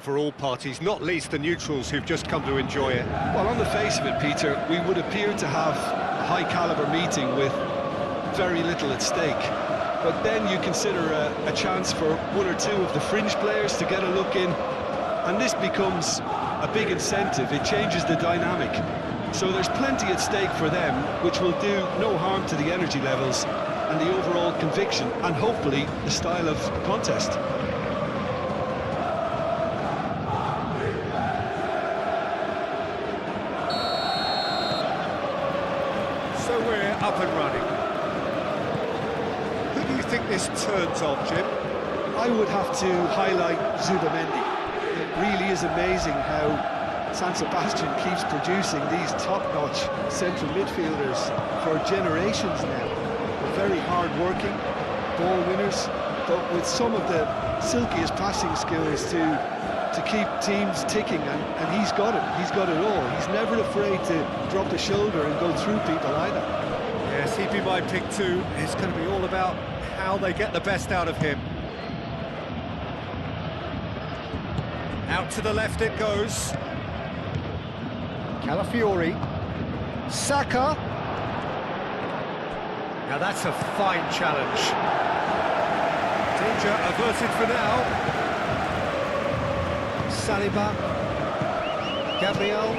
for all parties, not least the neutrals who've just come to enjoy it. Well, on the face of it, Peter, we would appear to have a high-caliber meeting with very little at stake. But then you consider a chance for one or two of the fringe players to get a look in, and this becomes a big incentive. It changes the dynamic. So there's plenty at stake for them, which will do no harm to the energy levels and the overall conviction, and hopefully the style of contest. So we're up and running. Who do you think this turns on, Jim? I would have to highlight Zubamendi. It really is amazing how San Sebastian keeps producing these top-notch central midfielders for generations now. Very hard-working, ball winners, but with some of the silkiest passing skills to keep teams ticking, and he's got it. He's got it all. He's never afraid to drop the shoulder and go through people either. Yes, he'd be my pick too. It's going to be all about how they get the best out of him. Out to the left it goes. Calafiori. Saka. Now that's a fine challenge. Danger averted for now. Saliba. Gabriel.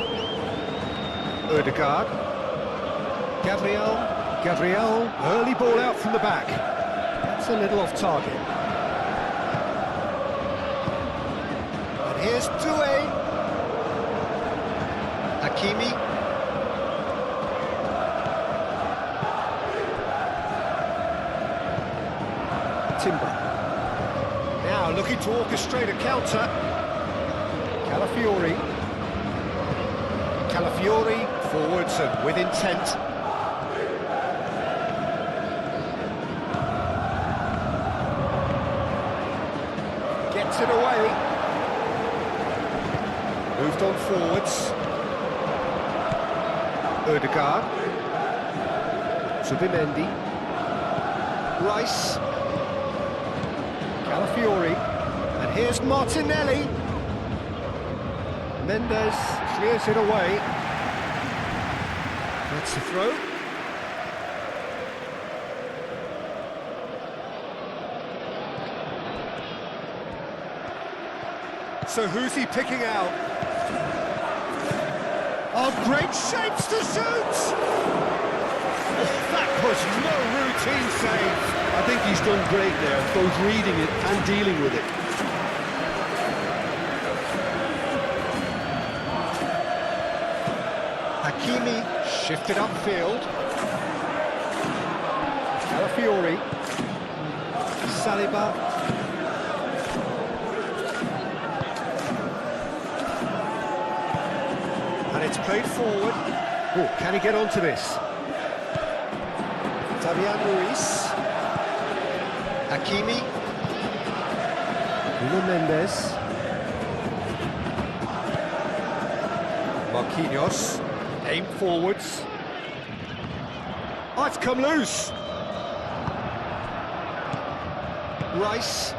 Ødegaard. Gabriel. Early ball out from the back. That's a little off target. And here's Doué. Hakimi. Timber. Now looking to orchestrate a counter. Calafiori forwards and with intent. Gets it away. Moved on forwards. Ødegaard. Zubamendi. Rice. Calafiori, and here's Martinelli. Mendes clears it away. That's the throw. So who's he picking out? Oh, great shapes to shoot! That was no routine save. I think he's done great there, both reading it and dealing with it. Hakimi shifted upfield. Calafiori. Saliba. And it's played forward. Oh, can he get onto this? Fabian Ruiz. Hakimi. Nuno Mendes. Marquinhos. Aim forwards. Oh, it's come loose. Rice.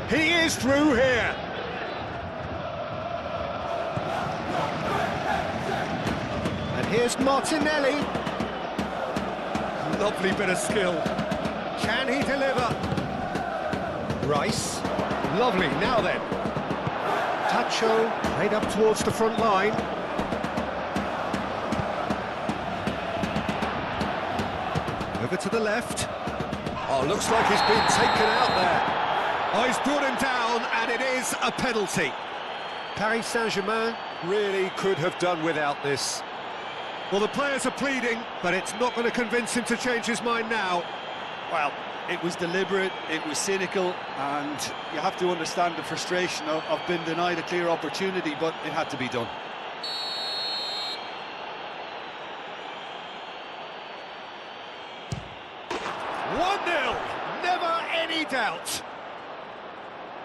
He is through here. And here's Martinelli. Lovely bit of skill. Can he deliver? Rice. Lovely, now then. Tacho, played up towards the front line. Over to the left. Oh, looks like he's been taken out there. Oh, he's brought him down, and it is a penalty. Paris Saint-Germain really could have done without this. Well, the players are pleading, but it's not going to convince him to change his mind now. Well, it was deliberate, it was cynical, and you have to understand the frustration of being denied a clear opportunity, but it had to be done. Never any doubt.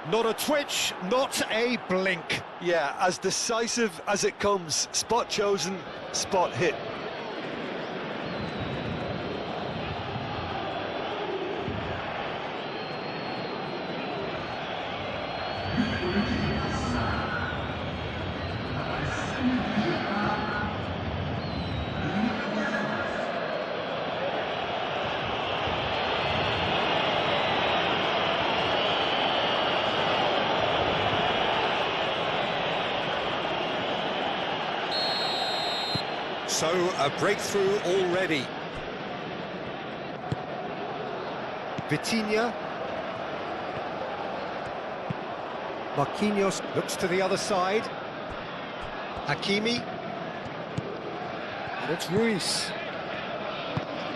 Not a twitch, not a blink. Yeah, as decisive as it comes. Spot chosen, spot hit. So, a breakthrough already. Vitinha. Marquinhos looks to the other side. Hakimi. And it's Ruiz.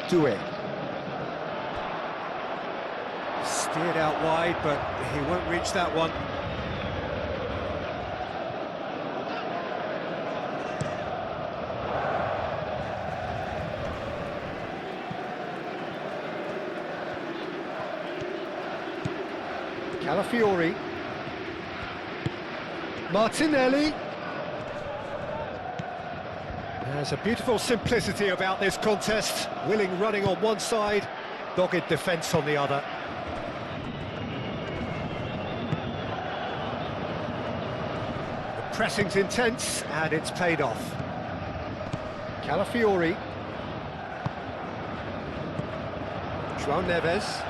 Doué. Steered out wide, but he won't reach that one. Calafiori. Martinelli. There's a beautiful simplicity about this contest. Willing running on one side, dogged defence on the other. The pressing's intense, and it's paid off. Calafiori. João Neves.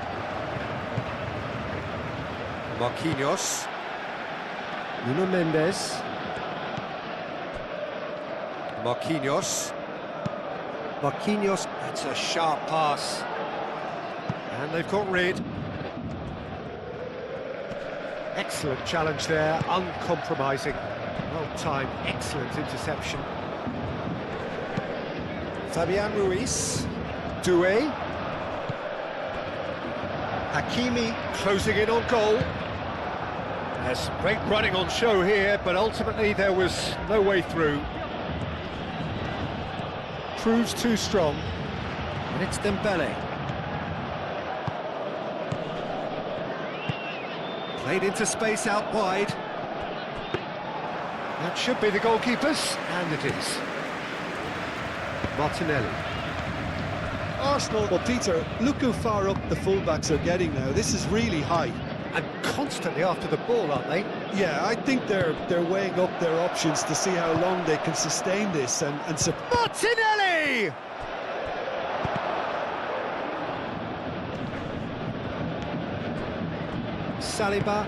Marquinhos. Nuno Mendes. Marquinhos. Marquinhos, that's a sharp pass. And they've got rid. Excellent challenge there, uncompromising. Well-timed, excellent interception. Fabian Ruiz. Doué. Hakimi closing in on goal. There's great running on show here, but ultimately there was no way through. Proves too strong, and it's Dembele. Played into space out wide. That should be the goalkeepers, and it is. Martinelli. Arsenal, well, Peter, look how far up the fullbacks are getting now. This is really high. And constantly after the ball, aren't they? Yeah, I think they're weighing up their options to see how long they can sustain this and Martinelli! Saliba.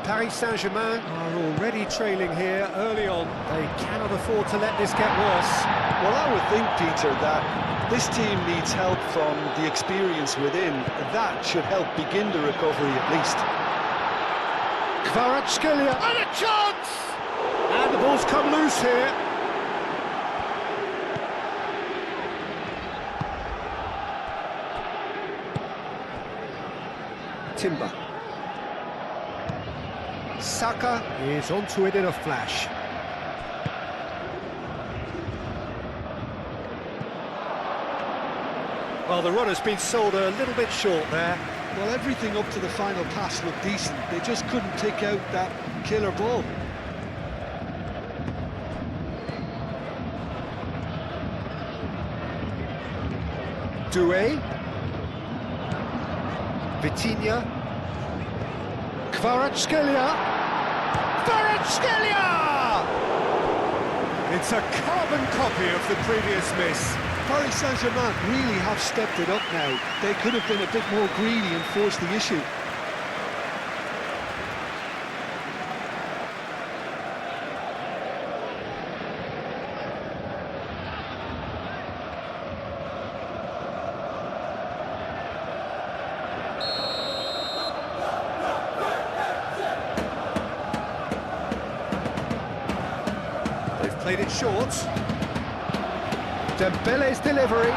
Paris Saint-Germain are already trailing here early on. They cannot afford to let this get worse. Well, I would think, Peter, that this team needs help from the experience within. That should help begin the recovery at least. Kvaratskhelia, and a chance! And the ball's come loose here. Timber. Saka is onto it in a flash. Well, the run has been sold a little bit short there. Well, everything up to the final pass looked decent. They just couldn't pick out that killer ball. Doué. Vitinha. Kvaratskhelia. It's a carbon copy of the previous miss. Paris Saint-Germain really have stepped it up now. They could have been a bit more greedy and forced the issue. They've played it short. Dembele's delivery.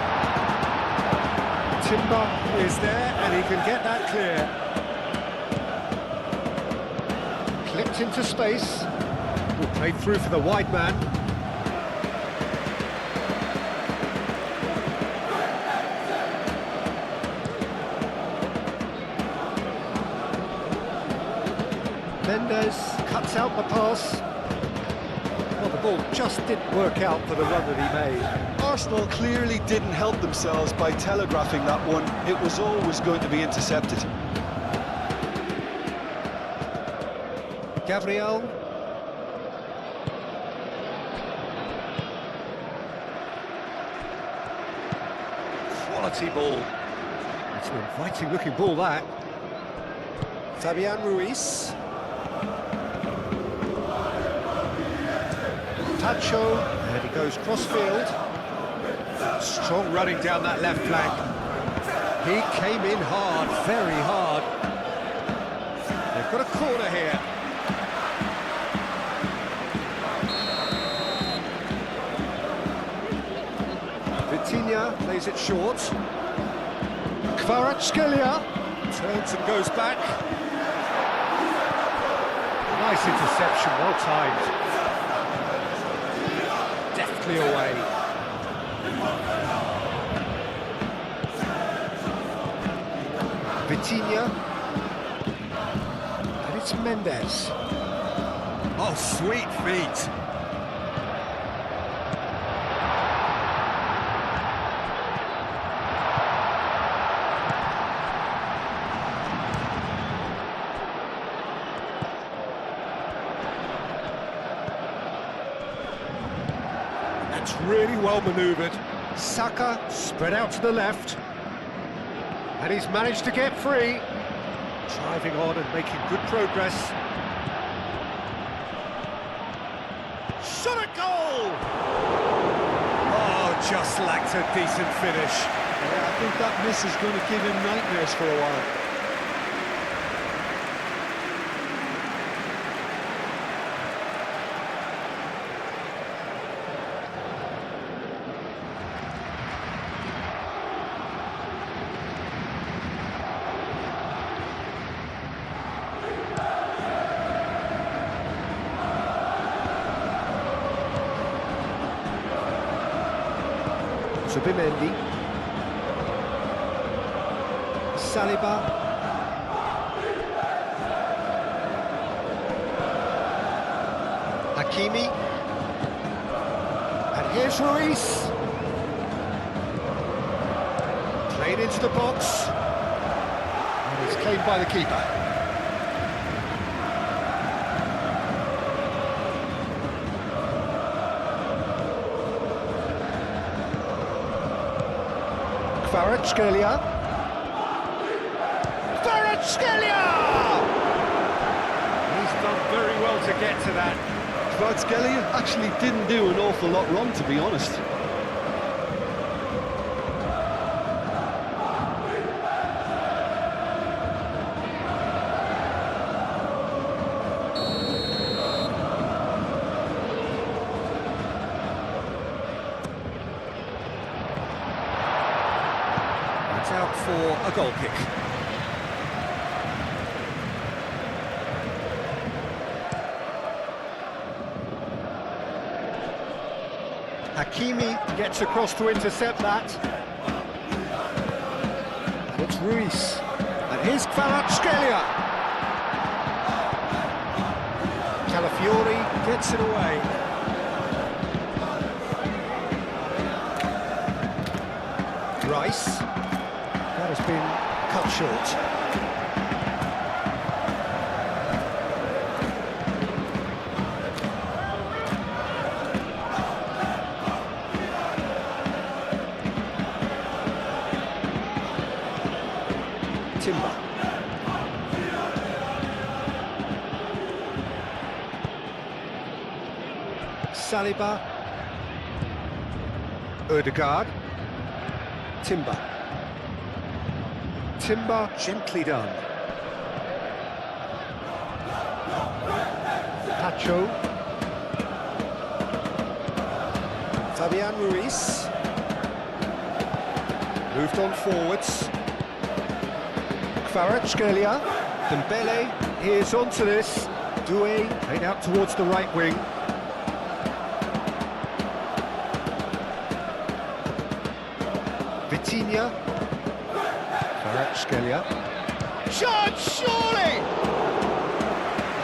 Timber is there, and he can get that clear. Clipped into space. Played through for the wide man. Mendes cuts out the pass. Well, the ball just didn't work out for the run that he made. Arsenal clearly didn't help themselves by telegraphing that one. It was always going to be intercepted. Gabriel. Quality ball. It's an inviting looking ball, that. Fabian Ruiz. Pacho, and he goes cross-field. Strong running down that left flank. He came in hard, very hard. They've got a corner here. Vitinha plays it short. Kvaratskhelia turns and goes back. Nice interception, well timed. Deftly away. Vitinha. And it's Mendes. Oh, sweet feet. That's really well manoeuvred. Saka spread out to the left. And he's managed to get free. Driving on and making good progress. Shot a goal! Oh, just lacked a decent finish. Yeah, I think that miss is going to give him nightmares for a while. Zubimendi. Saliba. Hakimi. And here's Ruiz. Played into the box. And it's claimed by the keeper. Kvaratskhelia. Kvaratskhelia! He's done very well to get to that. Kvaratskhelia actually didn't do an awful lot wrong, to be honest. Out for a goal kick. Hakimi gets across to intercept that. And it's Ruiz. And here's Kvaratskhelia. Calafiori gets it away. Rice. That has been cut short. Timber. Saliba. Ødegaard. Timber. Timber, gently done. Pacho. Fabian Ruiz. Moved on forwards. Kvaratskhelia. Dembele is onto this. Doué played out towards the right wing. Vitinha. Kvaratskhelia. Shot, surely!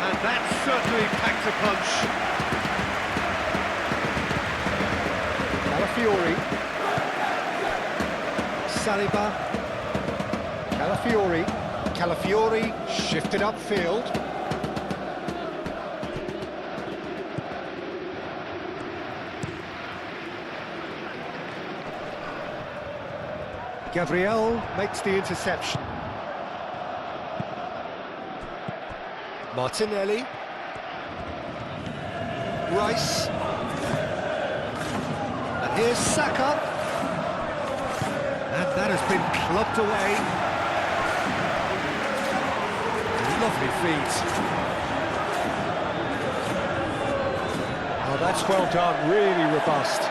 And that certainly packed a punch. Calafiori. Saliba. Calafiori. Calafiori shifted upfield. Gabriel makes the interception. Martinelli. Rice. Here's Saka. And that has been clubbed away. Lovely feet. Oh, that's well done, really robust.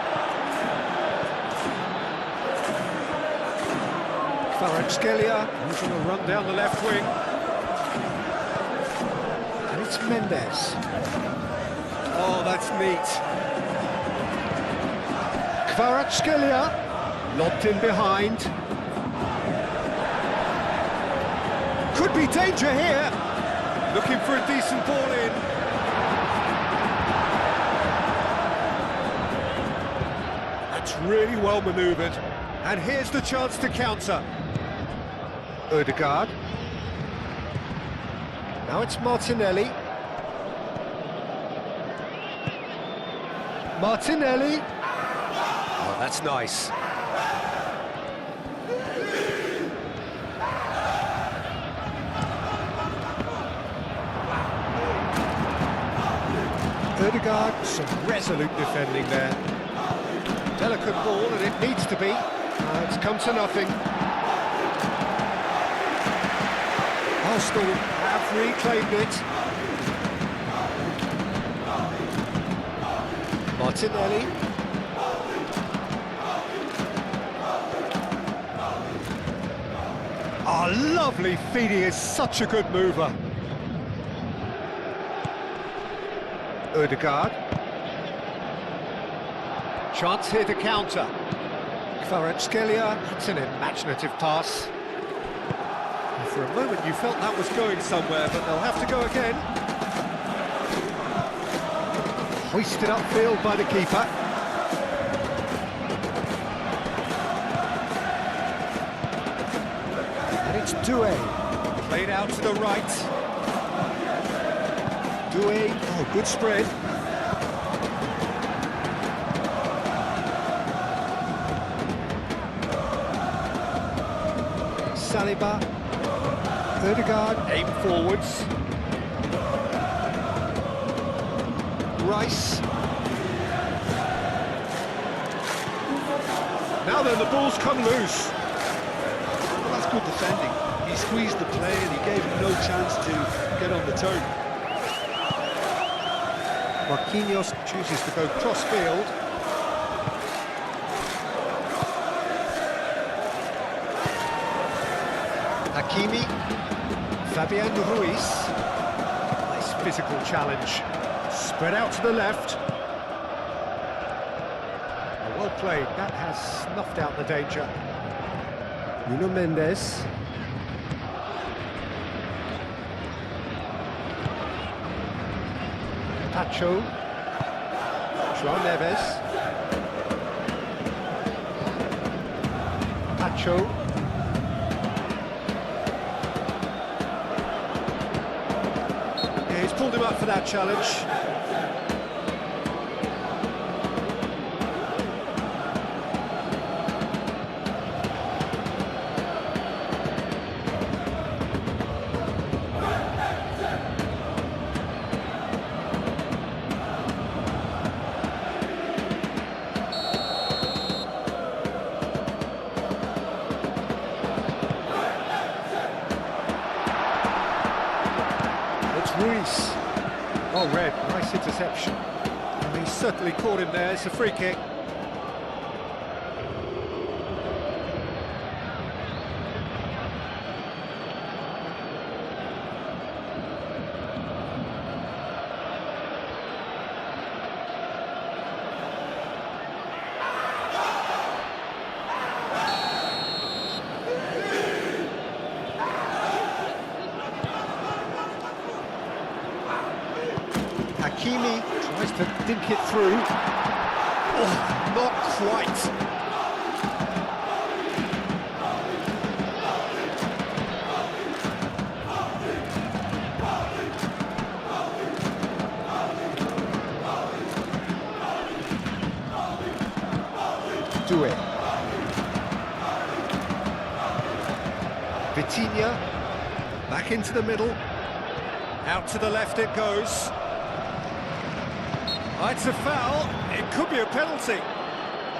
Kvaratskhelia, who's on a run down the left wing. And it's Mendes. Oh, that's neat. Kvaratskhelia, lobbed in behind. Could be danger here. Looking for a decent ball in. That's really well manoeuvred. And here's the chance to counter. Odegaard. Now it's Martinelli. Martinelli. Oh, that's nice. Odegaard, some resolute defending there. Delicate ball, and it needs to be. It's come to nothing. Arsenal have reclaimed it. Martinelli. Oh, lovely feet, he is such a good mover. Odegaard. Chance here to counter. Kvaratskhelia, that's an imaginative pass. And for a moment you felt that was going somewhere, but they'll have to go again. Hoisted upfield by the keeper. And it's Doué. Played out to the right. Doué, oh, good spread. Saliba, Odegaard, aim forwards. Rice. Now then, the ball's come loose. Well, that's good defending. He squeezed the play and he gave him no chance to get on the turn. Marquinhos chooses to go cross-field. Hakimi, Fabian Ruiz. Nice physical challenge. Spread out to the left. Oh, well played, that has snuffed out the danger. Nuno Mendes. Pacho. João Neves. Pacho. He's pulled him up for that challenge. Ruiz. Oh, red, nice interception. And he certainly caught him there, it's a free kick. Hakimi tries to dink it through. Oh, not quite. Doué. Vitinha. Back into the middle. Out to the left it goes. Oh, it's a foul. It could be a penalty.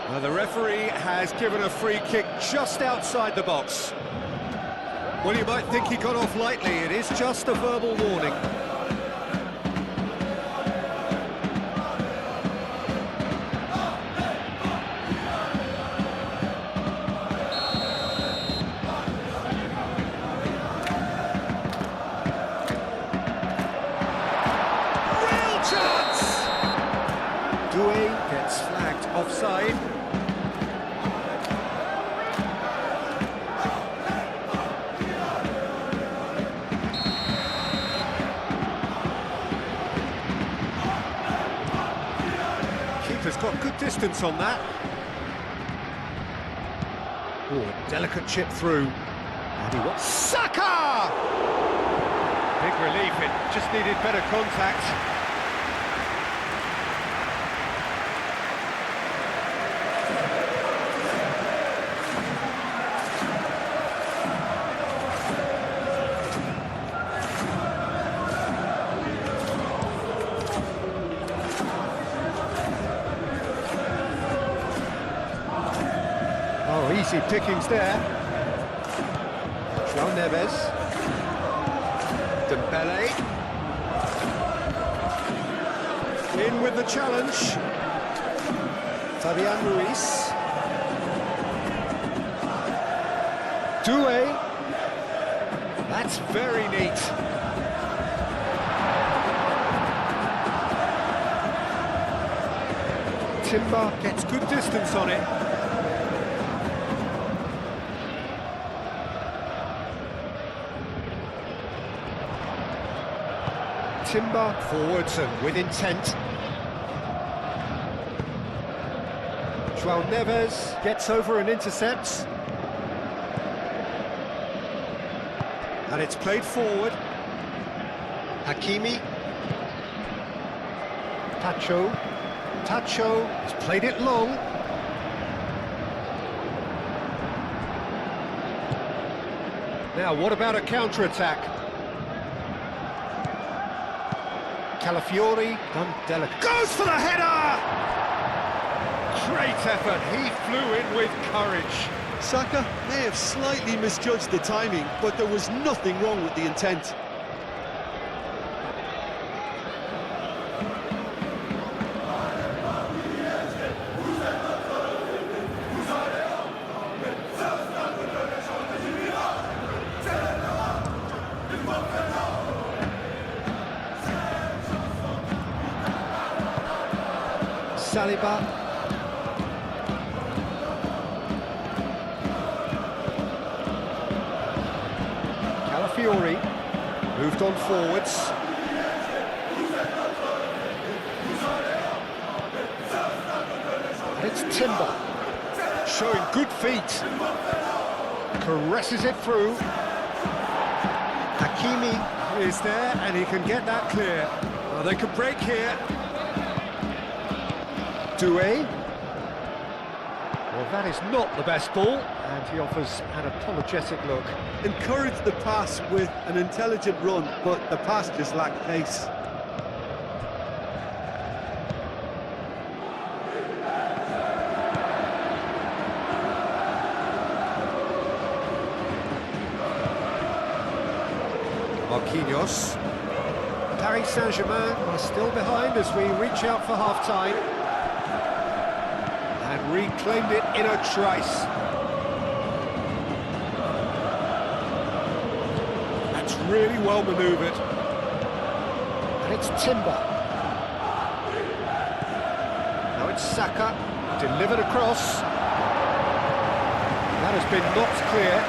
Well, the referee has given a free kick just outside the box. Well, you might think he got off lightly. It is just a verbal warning. Real chance! Doué gets flagged offside. Keeper's got good distance on that. Oh, a delicate chip through. And he wants Saka! Big relief, it just needed better contact. Oh, easy pickings there. João Neves. Dembele. In with the challenge. Fabian Ruiz. Doué. That's very neat. Timber gets good distance on it. Timber forwards and with intent. João Neves gets over and intercepts. And it's played forward. Hakimi. Tacho has played it long. Now, what about a counter-attack? Calafiori, done delicate. Goes for the header! Great effort, he flew in with courage. Saka may have slightly misjudged the timing, but there was nothing wrong with the intent. Saliba. Calafiori moved on forwards. And it's Timber showing good feet. Caresses it through. Hakimi is there and he can get that clear. Well, they could break here. Doué. Well, that is not the best ball, and he offers an apologetic look. Encouraged the pass with an intelligent run, but the pass just lacked pace. Marquinhos. Paris Saint-Germain are still behind as we reach out for half-time. And reclaimed it in a trice. That's really well manoeuvred. And it's Timber. Now it's Saka, delivered across. That has been knocked clear.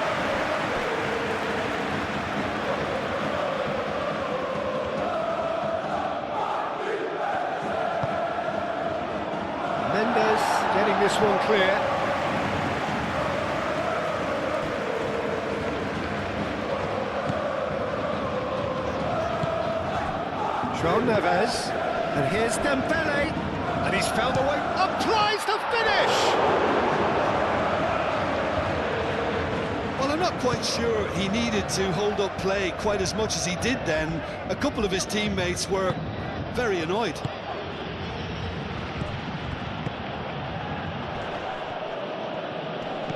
Getting this one clear. João Neves, and here's Dembele, and he's found a way, applies the finish! Well, I'm not quite sure he needed to hold up play quite as much as he did then. A couple of his teammates were very annoyed.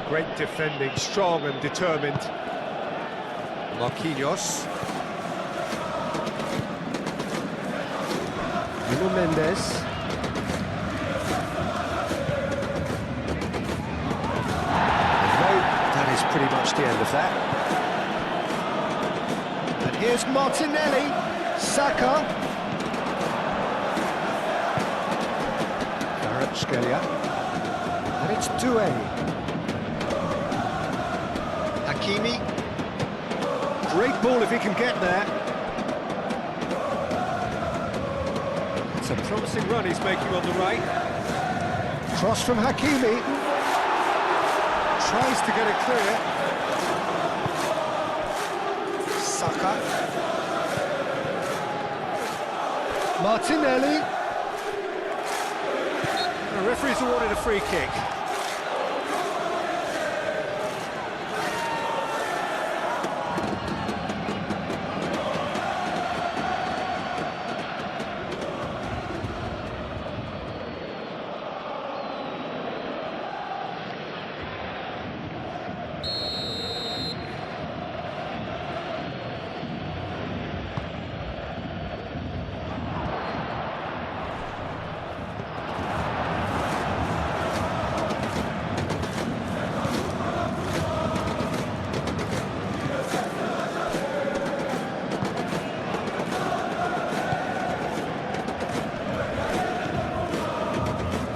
Great defending, strong and determined. Marquinhos. Nuno Mendes. That is pretty much the end of that. And here's Martinelli. Saka. Kvaratskhelia. And it's Doué. Hakimi. Great ball if he can get there. It's a promising run he's making on the right. Cross from Hakimi. Tries to get it clear. Saka. Martinelli. The referee's awarded a free kick.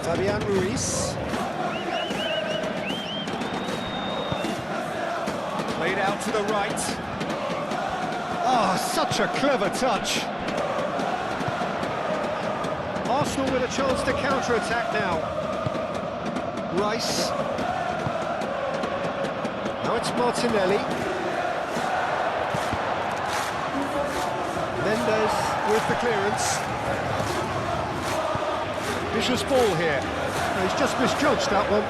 Fabian Ruiz. Played out to the right. Oh, such a clever touch. Arsenal with a chance to counter-attack now. Rice. Now it's Martinelli. Mendes with the clearance. Vicious ball here. No, he's just misjudged that one.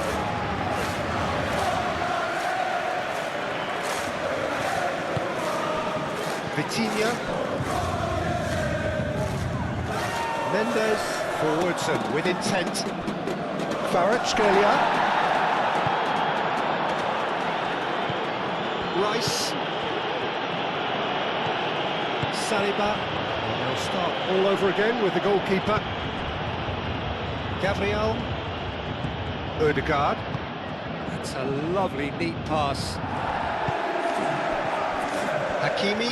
Vitinha. Mendes forwards and with intent. Kvaratskhelia. Rice. Saliba. And they'll start all over again with the goalkeeper. Gabriel. Ødegaard. That's a lovely, neat pass. Hakimi.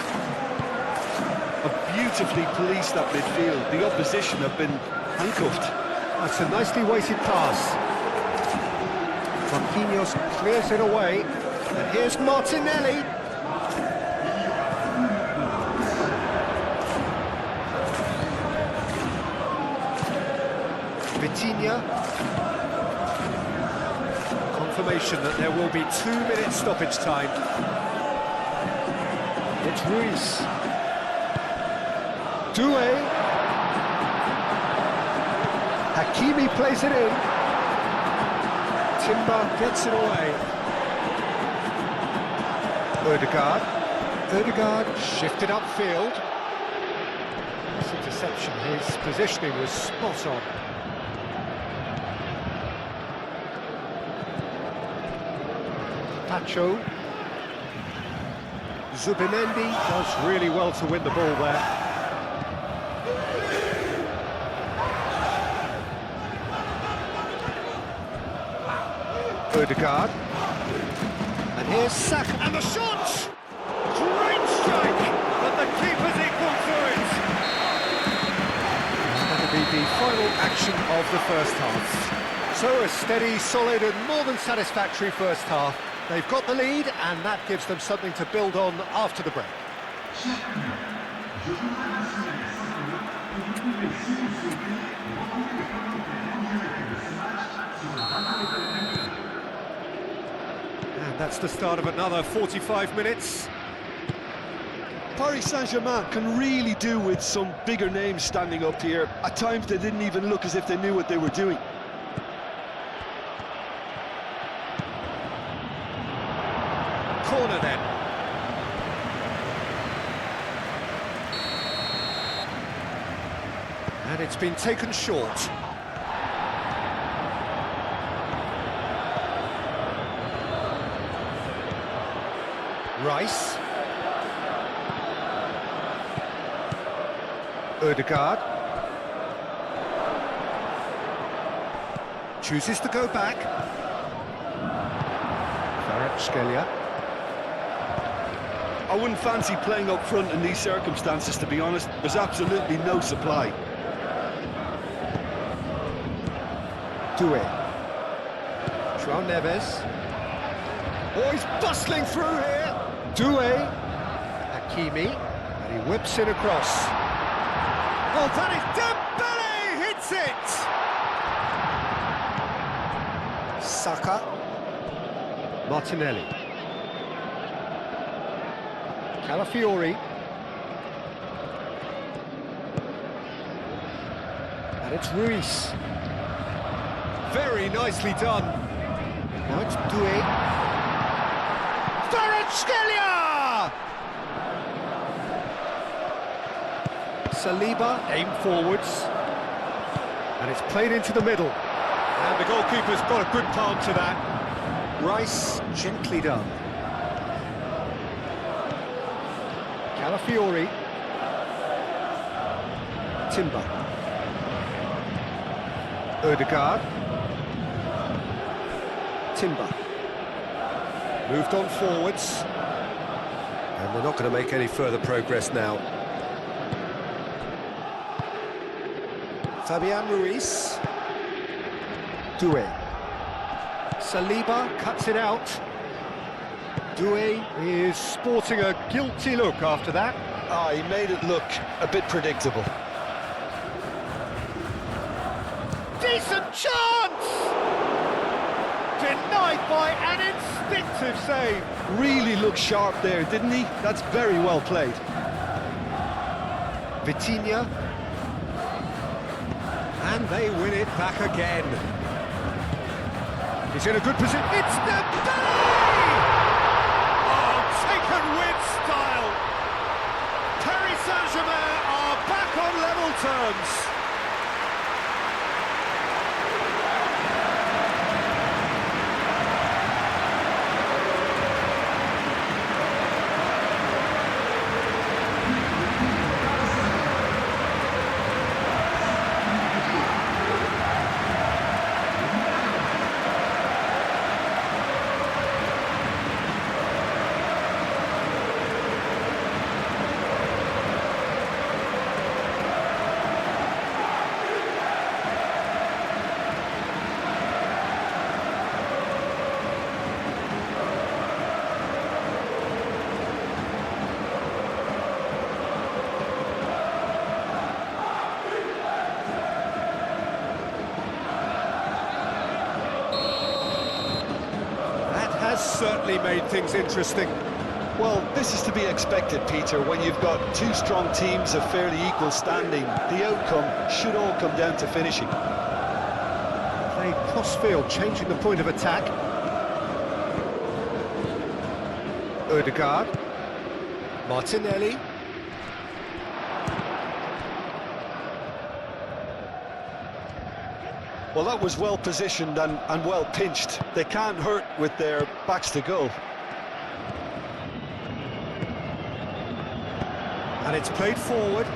Beautifully policed that midfield. The opposition have been handcuffed. That's a nicely weighted pass. Marquinhos clears it away. And here's Martinelli. Vitinha. Confirmation that there will be 2-minute stoppage time. It's Ruiz. Doué. Hakimi plays it in. Timber gets it away. Ødegaard. Ødegaard shifted upfield. This interception, his positioning was spot on. Pacho. Zubimendi does really well to win the ball there. Ødegaard. And here's Saka. And the shot! Great strike! But the keeper's equal to it! And that'll be the final action of the first half. So a steady, solid and more than satisfactory first half. They've got the lead and that gives them something to build on after the break. And that's the start of another 45 minutes. Paris Saint-Germain can really do with some bigger names standing up here. At times they didn't even look as if they knew what they were doing. Corner then. And it's been taken short. Rice. Ødegaard. Chooses to go back. Skelia. I wouldn't fancy playing up front in these circumstances, to be honest. There's absolutely no supply. Doué. João Neves. Oh, he's bustling through here. Doué. Hakimi. And he whips it across. Oh, that is Dembele hits it! Saka. Martinelli. Calafiori. And it's Ruiz. Very nicely done. Now it's Doué. Skelia! Saliba, aim forwards. And it's played into the middle. And the goalkeeper's got a good palm to that. Rice, gently done. Calafiori. Timber. Ødegaard. Timber. Moved on forwards. And they're not going to make any further progress now. Fabian Ruiz. Doué. Saliba cuts it out. Doué is sporting a guilty look after that. He made it look a bit predictable. Decent chance! Denied by an instinctive save. Really looked sharp there, didn't he? That's very well played. Vitinha. And they win it back again. He's in a good position. It's Dembele! Oh, taken with style. Paris Saint-Germain are back on level terms. Certainly made things interesting. Well, this is to be expected, Peter. When you've got two strong teams of fairly equal standing, the outcome should all come down to finishing. Played cross-field, changing the point of attack. Ødegaard. Martinelli. Well, that was well positioned and well pinched. They can't hurt with their backs to goal. And it's played forward.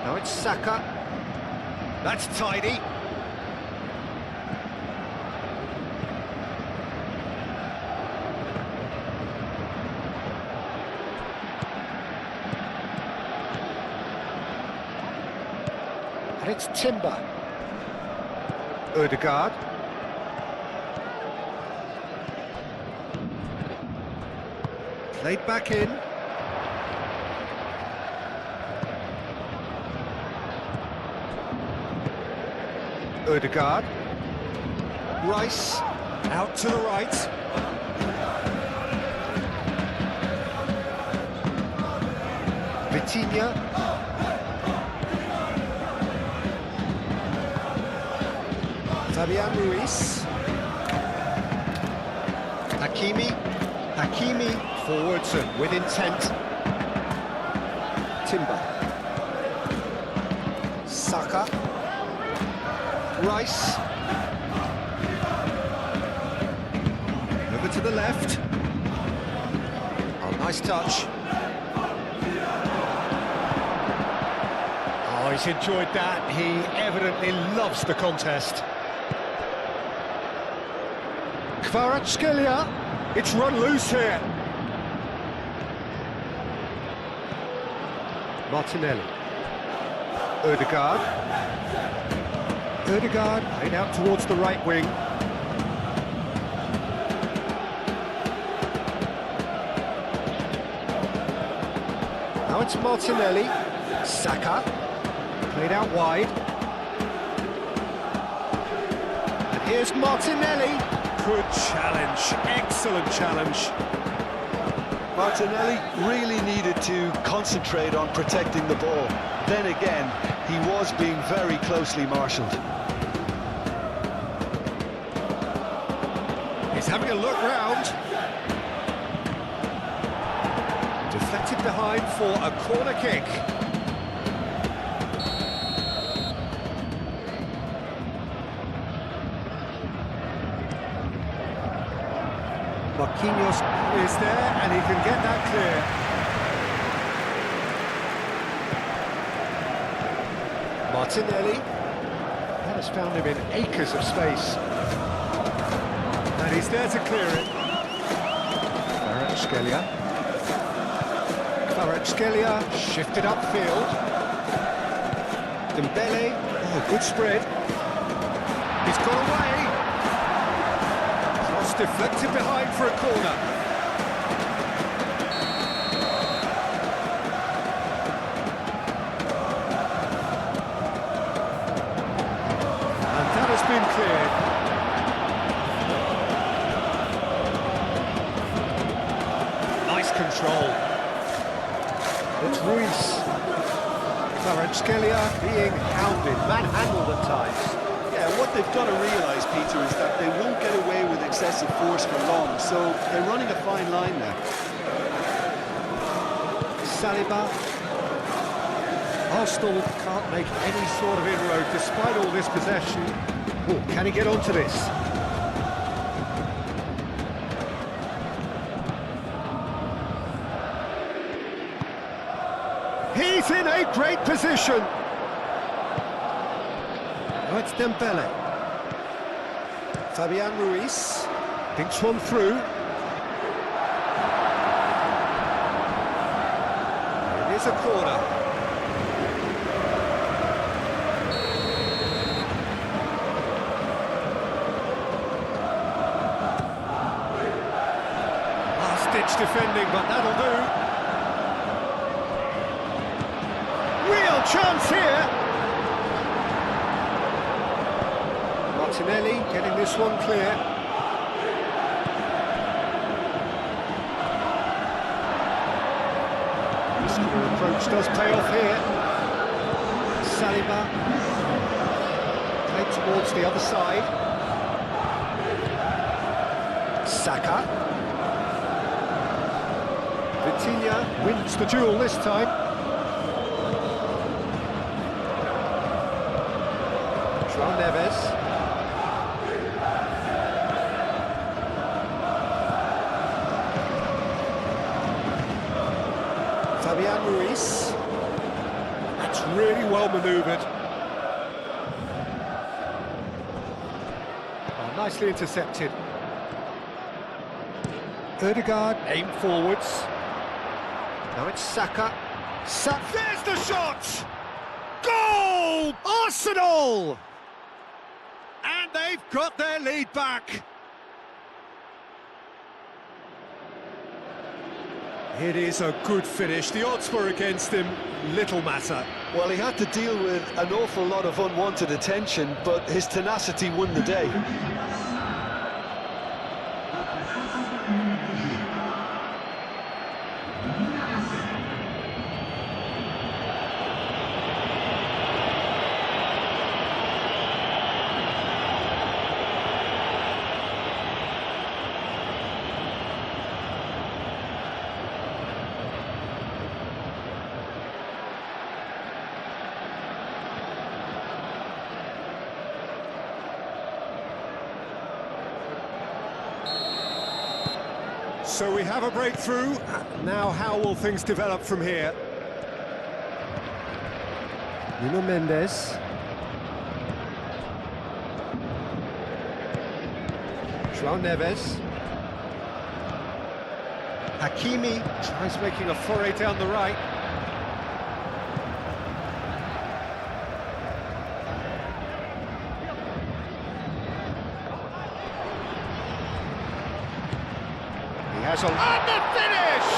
Now it's Saka. That's tidy. And it's Timber. Ødegaard. Played back in. Ødegaard. Rice. Out to the right. Vitinha. Fabian Ruiz. Hakimi. Hakimi forwards and with intent. Timber. Saka. Rice. Over to the left. Nice touch. Oh, he's enjoyed that. He evidently loves the contest. Kvaratskhelia. It's run loose here. Martinelli. Ødegaard. Ødegaard played out towards the right wing. Now it's Martinelli. Saka. Played out wide. And here's Martinelli. Good challenge. Excellent challenge. Martinelli really needed to concentrate on protecting the ball. Then again, he was being very closely marshalled. He's having a look round. Deflected behind for a corner kick. Marquinhos is there, and he can get that clear. Martinelli. That has found him in acres of space. And he's there to clear it. Kvaratskhelia shifted upfield. Dembele. Oh, good spread. He's got away. Deflected behind for a corner. And that has been cleared. Nice control. It's Ruiz. Kvaratskhelia being hounded, manhandled at times. Yeah, what they've got to realise, Peter, is that they won't get away with excessive force for long, so they're running a fine line now. Saliba. Arsenal can't make any sort of inroad despite all this possession. Oh, can he get onto this? He's in a great position. Oh, it's Dembele. Fabian Ruiz thinks one through. It is a corner. Last-ditch defending, but that'll do. Real chance here. Martinelli getting this one clear. Muscular approach does pay off here. Saliba played towards the other side. Saka. Vitinha wins the duel this time. João Neves. Fabian Ruiz. That's really well manoeuvred. Oh, nicely intercepted. Ødegaard aimed forwards. Now it's Saka. There's the shot! Goal! Arsenal! And they've got their lead back. It is a good finish. The odds were against him. Little matter. Well, he had to deal with an awful lot of unwanted attention, but his tenacity won the day. So we have a breakthrough. Now how will things develop from here? Nuno Mendes. João Neves. Hakimi tries making a foray down the right. He has on... And the finish!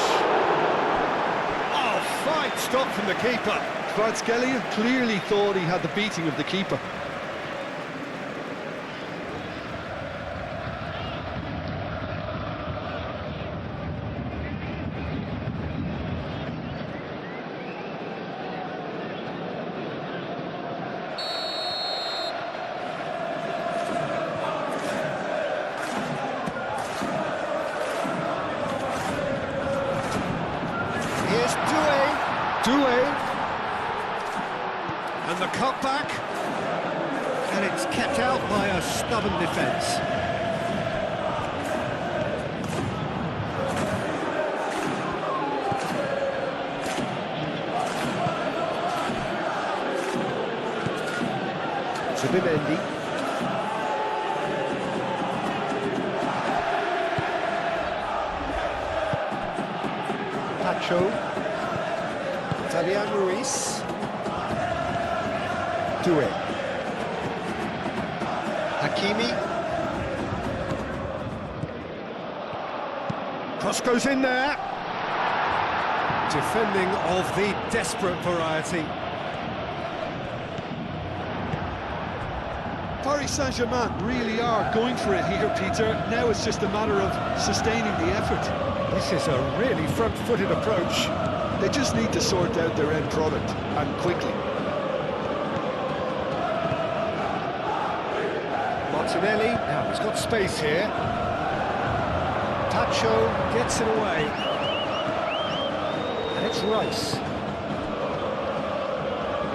Oh, fine stop from the keeper. Kvaratskhelia clearly thought he had the beating of the keeper. Here's Doué. And the cutback. And it's kept out by a stubborn defence. Zubimendi. Pacho. Fabian Ruiz. Doué. Hakimi. Cross goes in there. Defending of the desperate variety. Paris Saint-Germain really are going for it here, Peter. Now it's just a matter of sustaining the effort. This is a really front-footed approach. They just need to sort out their end product, and quickly. Martinelli, now he's got space here. Pacho gets it away. And it's Rice.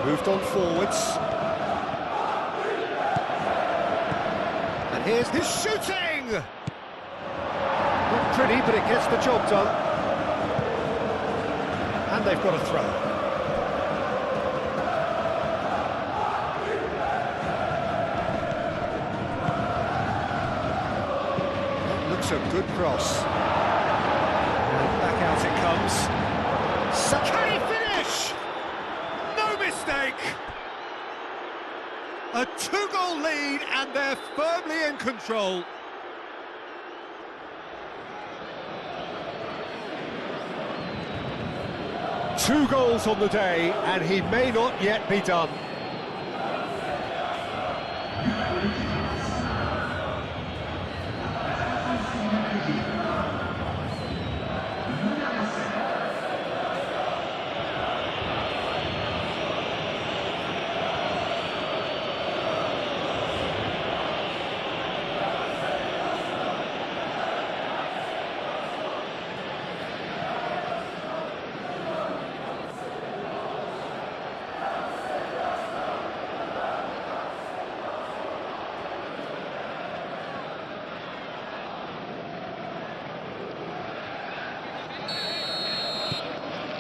Moved on forwards. And here's his shooting! Not pretty, but it gets the job done. And they've got a throw. That looks a good cross. And back out it comes. Can he finish? No mistake! A 2-goal lead and they're firmly in control. Two goals on the day, and he may not yet be done.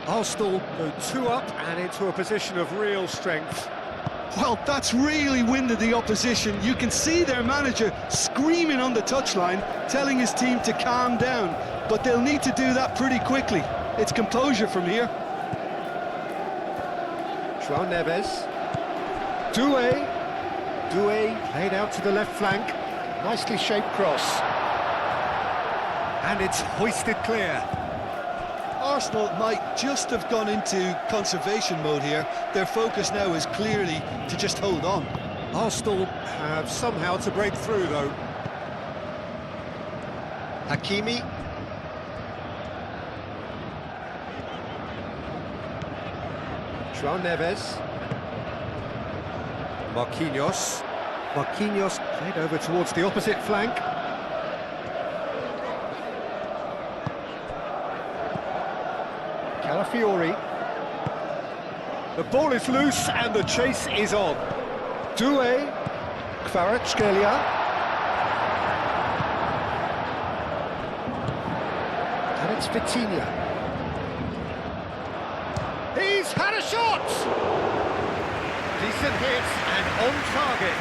Arsenal go 2 up and into a position of real strength. Well, that's really winded the opposition. You can see their manager screaming on the touchline, telling his team to calm down, but they'll need to do that pretty quickly. It's composure from here. João Neves. Doué played out to the left flank. Nicely shaped cross. And it's hoisted clear. Arsenal might just have gone into conservation mode here. Their focus now is clearly to just hold on. Arsenal have somehow to break through, though. Hakimi. João Neves. Marquinhos played over towards the opposite flank. Calafiori. The ball is loose and the chase is on. Doué, Kvaratskhelia. it's Vitinha. He's had a shot! Decent hit and on target.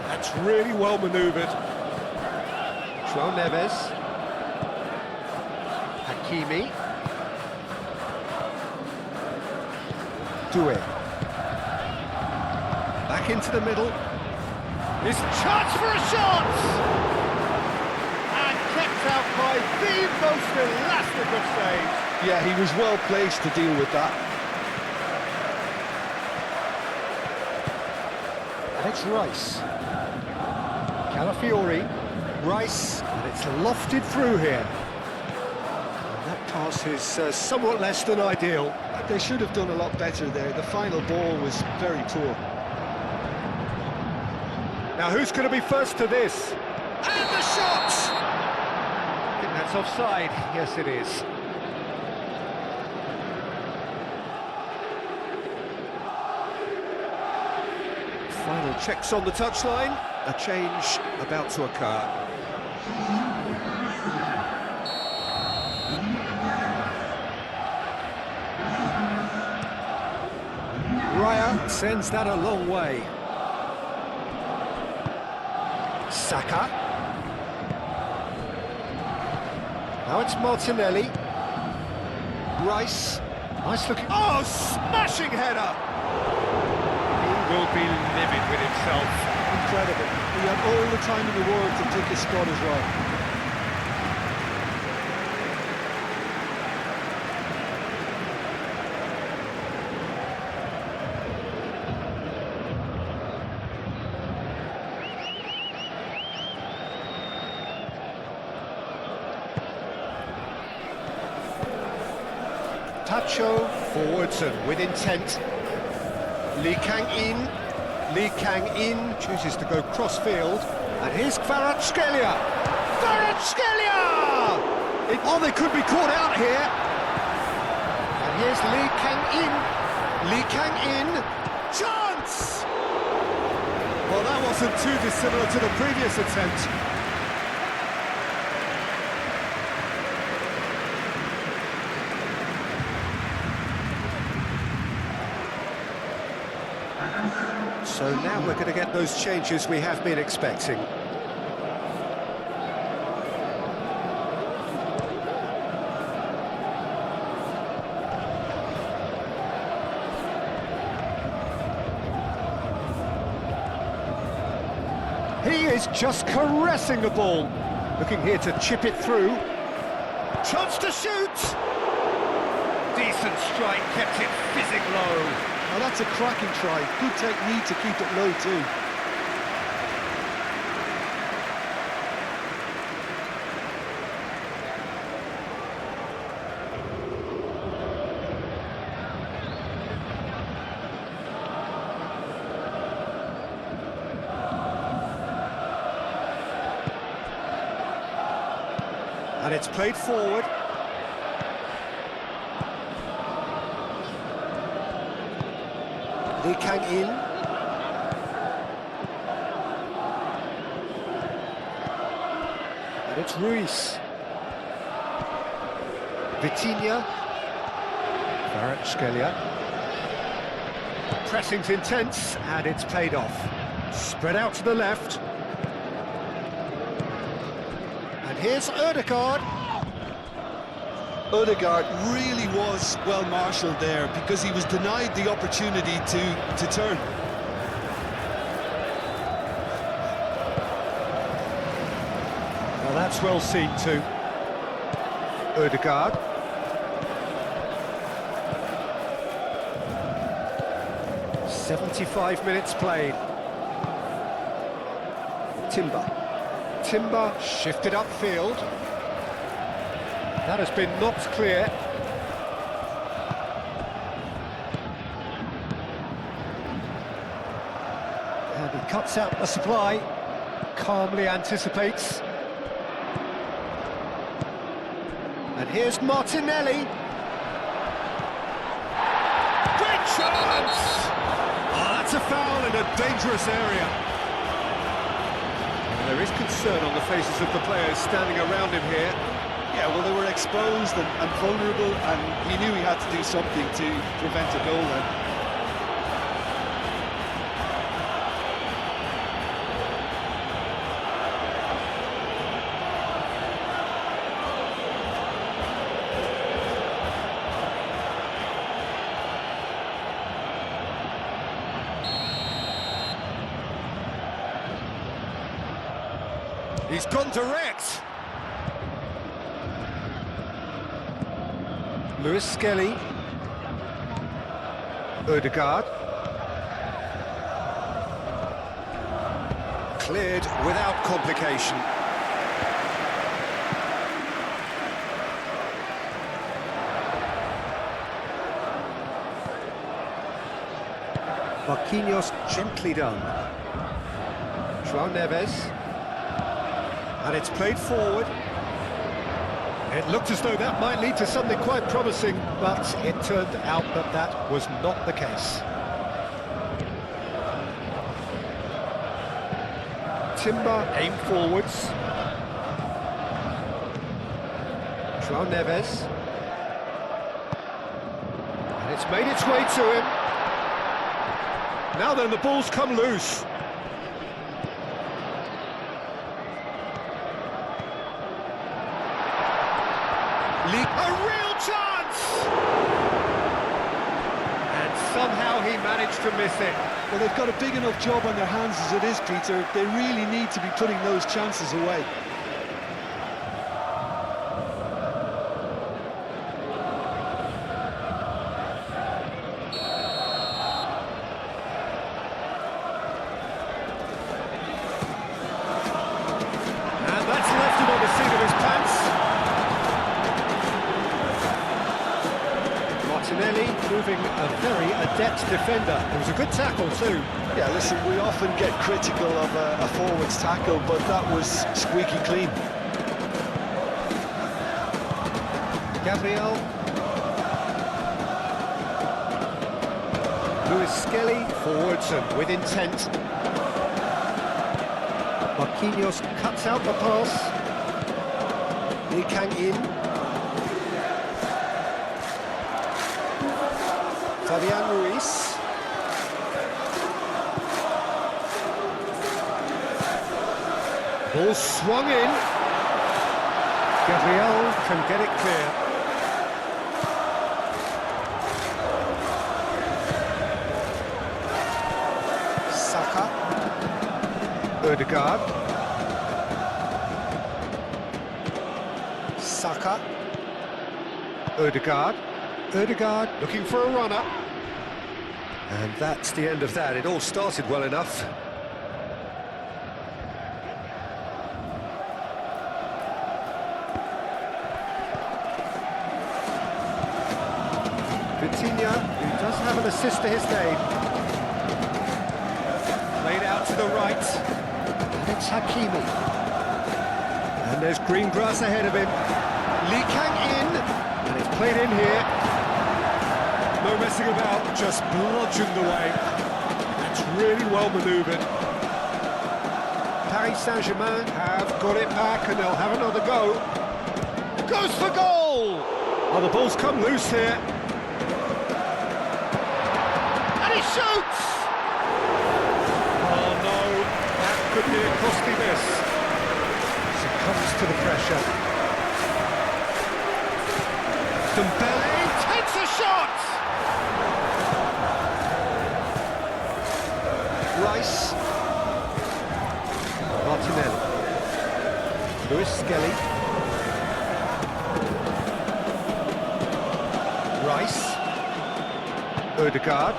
That's really well manoeuvred. João Neves. Hakimi. Doué. Back into the middle. His chance for a shot! And kept out by the most elastic of saves. Yeah, he was well placed to deal with that. And it's Rice. Calafiori. Rice, and it's lofted through here. And that pass is somewhat less than ideal. They should have done a lot better there. The final ball was very poor. Now who's going to be first to this? And the shot! I think that's offside. Yes, it is. Final checks on the touchline. A change about to occur. Raya sends that a long way. Saka. Now it's Martinelli. Rice. Nice looking. Oh, smashing header! He will be livid with himself. Incredible. He had all the time in the world to take his spot as well. Tacho forwards and with intent. Lee Kang-in. Lee Kang-in chooses to go cross-field. And here's Kvaratskhelia! Kvaratskhelia! Oh, they could be caught out here. And here's Lee Kang-in. Lee Kang-in. Chance! Well, that wasn't too dissimilar to the previous attempt. So now we're going to get those changes we have been expecting. He is just caressing the ball. Looking here to chip it through. Chance to shoot! Decent strike, kept it fizzing low. Now that's a cracking try. Good technique to keep it low too. And it's played forward. Lee Kang-in. And it's Ruiz. Vitinha. Kvaratskhelia. Pressing's intense, and it's paid off. Spread out to the left. And here's Ødegaard. Ødegaard really was well marshalled there because he was denied the opportunity to turn. Well, that's well seen too. Ødegaard. "75 minutes played. Timber shifted upfield. That has been knocked clear. And he cuts out the supply, calmly anticipates. And here's Martinelli. Great chance! Oh, that's a foul in a dangerous area. And there is concern on the faces of the players standing around him here. Yeah, well, they were exposed and vulnerable, and he knew he had to do something to prevent a goal then. He's gone direct. Lewis Skelly. Odegaard. Cleared without complication. Marquinhos gently done. João Neves. And it's played forward. It looked as though that might lead to something quite promising, but it turned out that that was not the case. Timber aimed forwards. João Neves. And it's made its way to him. Now then, the ball's come loose. A real chance! And somehow he managed to miss it. Well, they've got a big enough job on their hands as it is, Peter. They really need to be putting those chances away. And that's left him on the seat of his pants. Martinelli proving a very adept defender. It was a good tackle too. Yeah, listen, we often get critical of a forward's tackle, but that was squeaky clean. Gabriel. Lewis Skelly forwards and with intent. Marquinhos cuts out the pass. Lee Kang in. Fabian Ruiz. Ball swung in. Gabriel can get it clear. Saka. Odegaard. Saka. Odegaard. Odegaard looking for a runner. And that's the end of that. It all started well enough. Vitinha, who does have an assist to his name. Played out to the right. And it's Hakimi. And there's green grass ahead of him. Lee Kang in. And it's played in here. No messing about, just bludgeoned away. That's really well manoeuvred. Paris Saint-Germain have got it back and they'll have another go. Goes for goal! Oh, the ball's come loose here. And he shoots! Oh no, that could be a costly miss. Succumbs to the pressure. Dembele takes a shot! Rice. Martinelli. Lewis Skelly. Rice. Odegaard.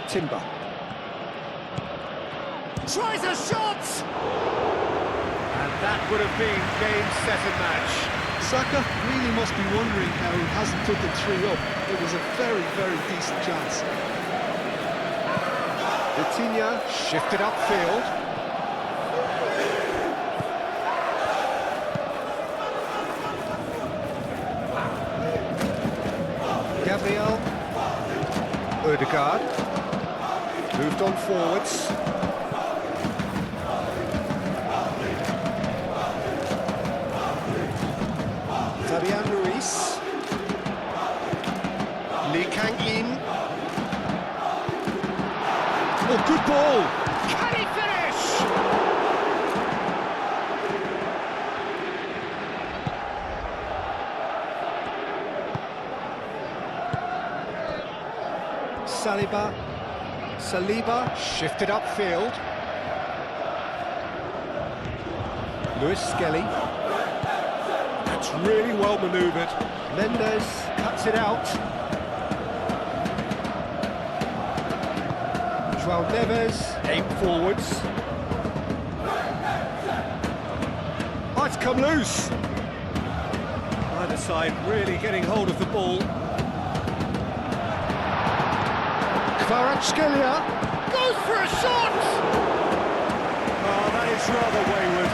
Timber. Tries a shot! And that would have been game, set and match. Saka really must be wondering how he hasn't put the 3 up. It was a very, very decent chance. Vitinha shifted upfield. Gabriel. on forwards. Fabian Ruiz. Lee Kang-in. Oh, good ball! Can he finish? Saliba shifted upfield. Lewis Skelly. That's really well manoeuvred. Mendes cuts it out. João Neves aimed forwards. Oh, it's come loose. Either side really getting hold of the ball. Kvaratskhelia goes for a shot! Oh, that is rather wayward.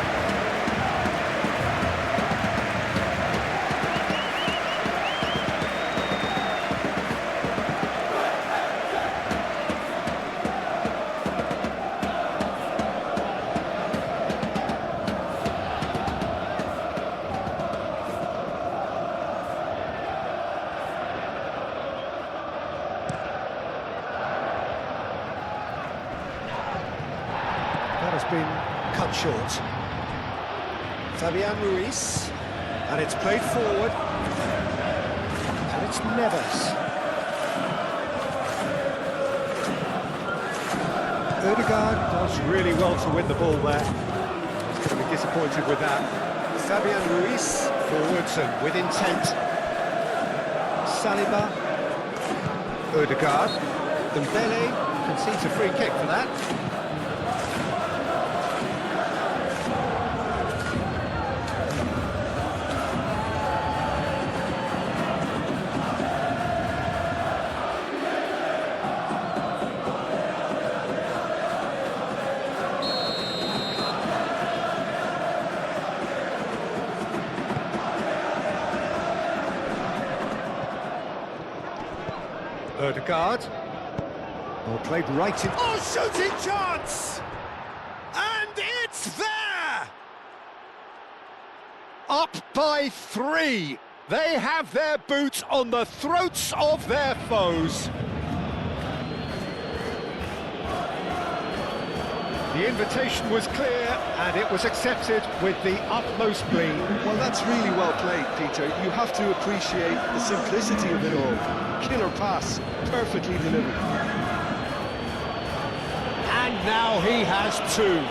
That has been cut short. Fabian Ruiz, and it's played forward, and it's Neves. Ødegaard does really well to win the ball there. He's going to be disappointed with that. Fabian Ruiz, forwards and with intent. Saliba, Ødegaard, Dembele concedes a free kick for that. Ødegaard. Ball played right in... Oh, shooting chance! And it's there! Up by 3. They have their boot on the throats of their foes. The invitation was clear, and it was accepted with the utmost glee. Well, that's really well played, Peter. You have to appreciate the simplicity of it all. Killer pass, perfectly delivered. And now he has 2.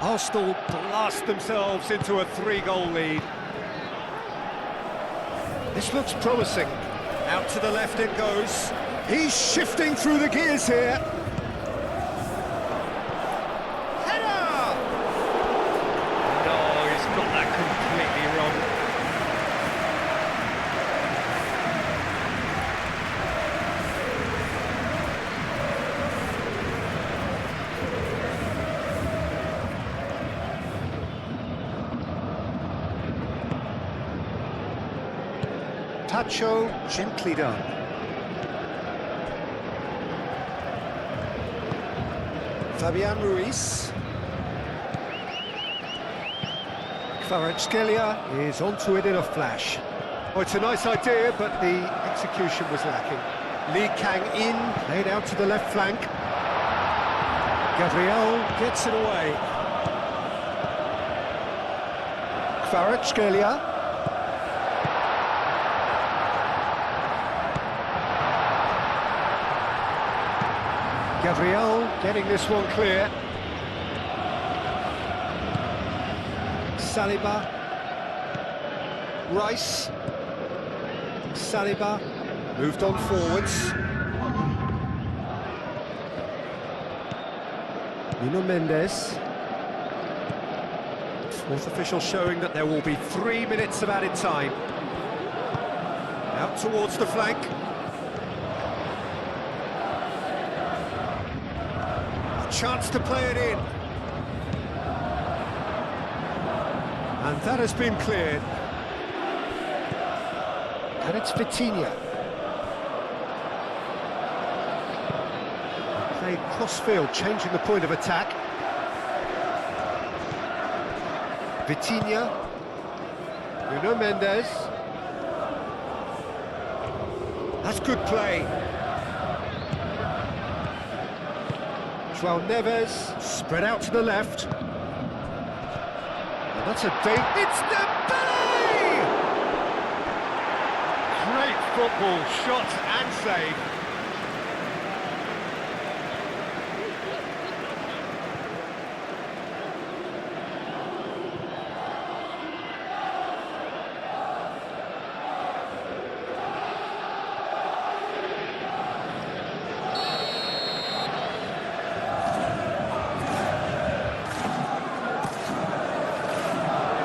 Arsenal blast themselves into a 3-goal lead. This looks promising. Out to the left it goes. He's shifting through the gears here. Header! No, he's got that completely wrong. Tacho, gently done. Fabian Ruiz. Kvaratskhelia is onto it in a flash. Oh, it's a nice idea, but the execution was lacking. Lee Kang-in, laid out to the left flank. Gabriel gets it away. Kvaratskhelia. Gabriel getting this one clear. Saliba. Rice. Saliba moved on forwards. Nuno Mendes. Fourth official showing that there will be 3 minutes of added time. Out towards the flank. A chance to play it in. And that has been cleared. And it's Vitinha. Played cross-field, changing the point of attack. Vitinha. Nuno Mendes. That's good play. João Neves, spread out to the left. And that's a date. It's Dembele! Great football, shot and save.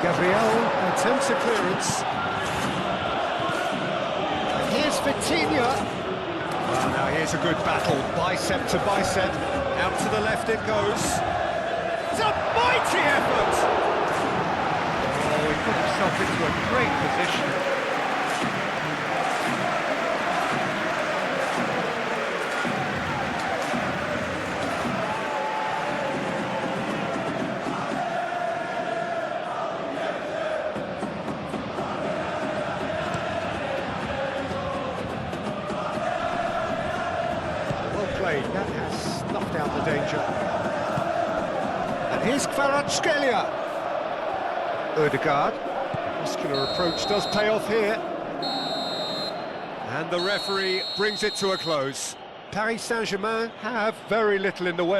Gabriel attempts a clearance. And here's Vitinha. Well, now here's a good battle, bicep to bicep. Out to the left it goes. It's a mighty effort! Oh, he put himself into a great position. That has snuffed out the danger. And here's Kvaratskhelia. Ødegaard. Muscular approach does pay off here. And the referee brings it to a close. Paris Saint-Germain have very little in the way.